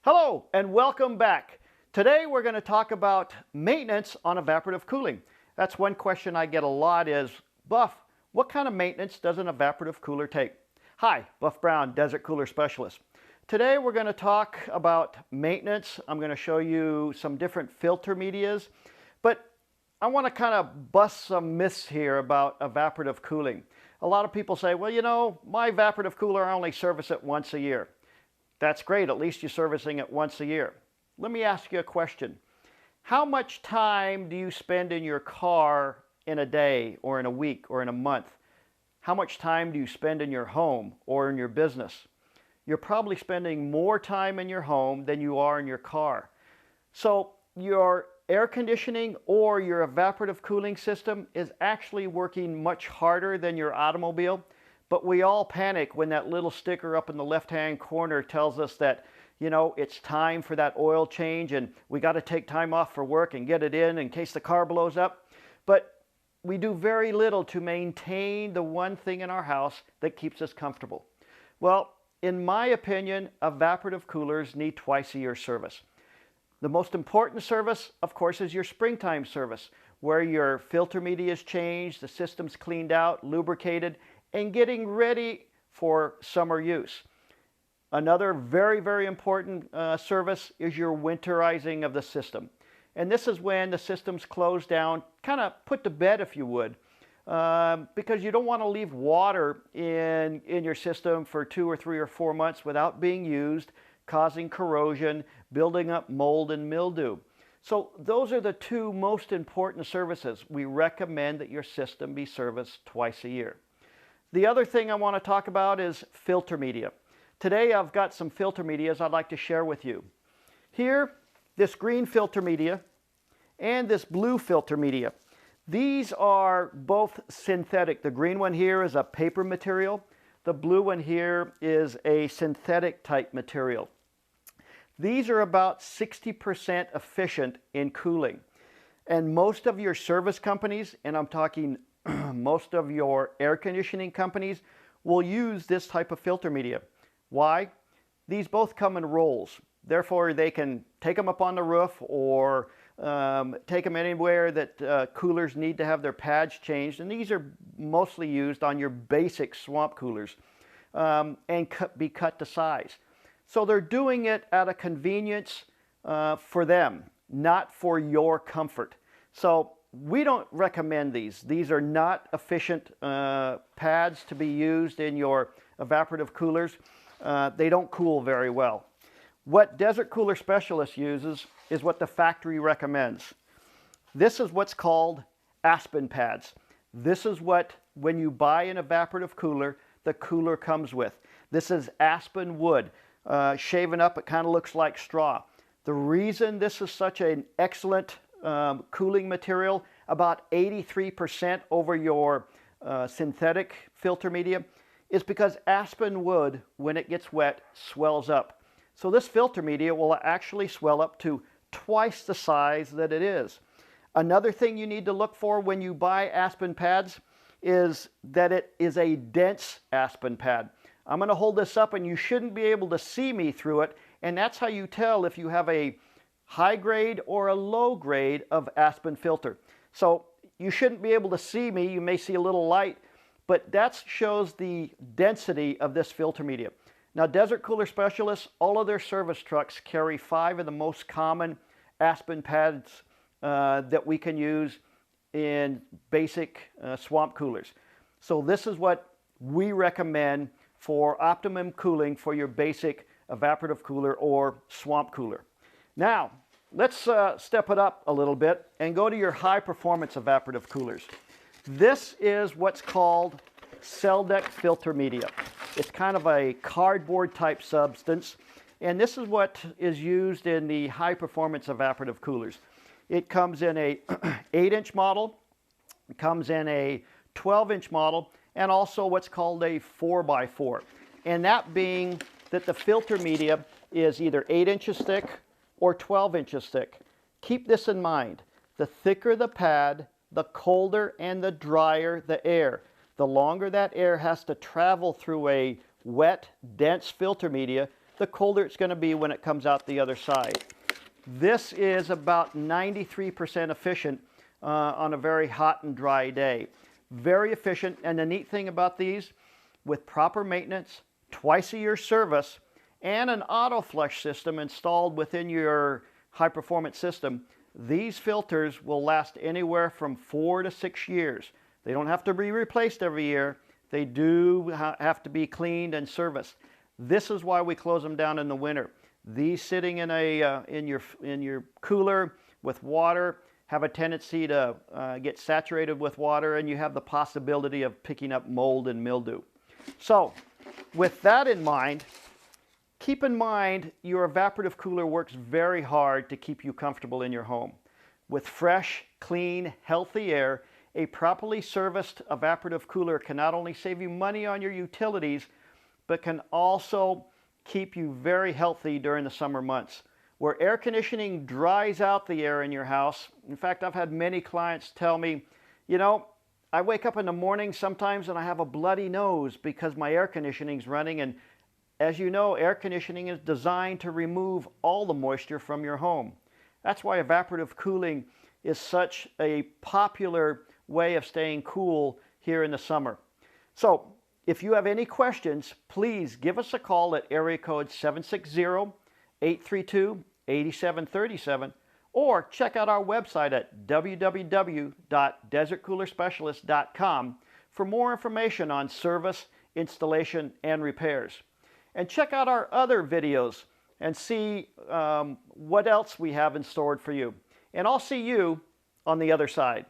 Hello and welcome back. Today we're going to talk about maintenance on evaporative cooling. That's one question I get a lot is, Buff, what kind of maintenance does an evaporative cooler take? Hi, Buff Brown, Desert Cooler Specialist. Today we're going to talk about maintenance. I'm going to show you some different filter medias, but I want to kind of bust some myths here about evaporative cooling. A lot of people say, well, you know, my evaporative cooler, I only service it once a year. That's great, at least you're servicing it once a year. Let me ask you a question. How much time do you spend in your car in a day or in a week or in a month? How much time do you spend in your home or in your business? You're probably spending more time in your home than you are in your car. So your air conditioning or your evaporative cooling system is actually working much harder than your automobile. But we all panic when that little sticker up in the left-hand corner tells us that, you know, it's time for that oil change and we got to take time off for work and get it in case the car blows up. But we do very little to maintain the one thing in our house that keeps us comfortable. Well, in my opinion, evaporative coolers need twice a year service. The most important service, of course, is your springtime service, where your filter media is changed, the system's cleaned out, lubricated, and getting ready for summer use. Another very, very important service is your winterizing of the system. And this is when the system's closed down, kind of put to bed if you would, because you don't want to leave water in your system for 2 or 3 or 4 months without being used, causing corrosion, building up mold and mildew. So those are the two most important services. We recommend that your system be serviced twice a year. The other thing I want to talk about is filter media. Today I've got some filter medias I'd like to share with you. Here, this green filter media and this blue filter media. These are both synthetic. The green one here is a paper material. The blue one here is a synthetic type material. These are about 60% efficient in cooling. And most of your service companies, and I'm talking most of your air conditioning companies, will use this type of filter media. Why? These both come in rolls. Therefore, they can take them up on the roof or take them anywhere that coolers need to have their pads changed. And these are mostly used on your basic swamp coolers and be cut to size. So they're doing it out of convenience for them, not for your comfort. So we don't recommend these. These are not efficient pads to be used in your evaporative coolers. They don't cool very well. What Desert Cooler Specialist uses is what the factory recommends. This is what's called aspen pads. This is what, when you buy an evaporative cooler, the cooler comes with. This is aspen wood. Shaven up, it kind of looks like straw. The reason this is such an excellent cooling material, about 83% over your synthetic filter media, is because aspen wood, when it gets wet, swells up. So this filter media will actually swell up to twice the size that it is. Another thing you need to look for when you buy aspen pads is that it is a dense aspen pad. I'm going to hold this up and you shouldn't be able to see me through it, and that's how you tell if you have a high grade or a low grade of aspen filter. So you shouldn't be able to see me. You may see a little light, but that shows the density of this filter media. Now, Desert Cooler Specialists, all of their service trucks carry 5 of the most common aspen pads that we can use in basic swamp coolers. So this is what we recommend for optimum cooling for your basic evaporative cooler or swamp cooler. Now, let's step it up a little bit and go to your high performance evaporative coolers. This is what's called cell deck filter media. It's kind of a cardboard type substance, and this is what is used in the high performance evaporative coolers. It comes in a 8-inch model, it comes in a 12-inch model, and also what's called a 4x4. And that being that the filter media is either 8 inches thick or 12 inches thick. Keep this in mind. The thicker the pad, the colder and the drier the air. The longer that air has to travel through a wet, dense filter media, the colder it's going to be when it comes out the other side. This is about 93% efficient on a very hot and dry day. Very efficient, and the neat thing about these, with proper maintenance, twice a year service, and an auto flush system installed within your high performance system, these filters will last anywhere from 4 to 6 years. They don't have to be replaced every year. They do have to be cleaned and serviced. This is why we close them down in the winter. These sitting in your cooler with water have a tendency to get saturated with water, and you have the possibility of picking up mold and mildew. So with that in mind, keep in mind your evaporative cooler works very hard to keep you comfortable in your home. With fresh, clean, healthy air, a properly serviced evaporative cooler can not only save you money on your utilities, but can also keep you very healthy during the summer months. Where air conditioning dries out the air in your house, in fact, I've had many clients tell me, you know, I wake up in the morning sometimes and I have a bloody nose because my air conditioning's running, and as you know, air conditioning is designed to remove all the moisture from your home. That's why evaporative cooling is such a popular way of staying cool here in the summer. So if you have any questions, please give us a call at area code 760-832-8737, or check out our website at www.desertcoolerspecialist.com for more information on service, installation, and repairs. And check out our other videos and see what else we have in store for you. And I'll see you on the other side.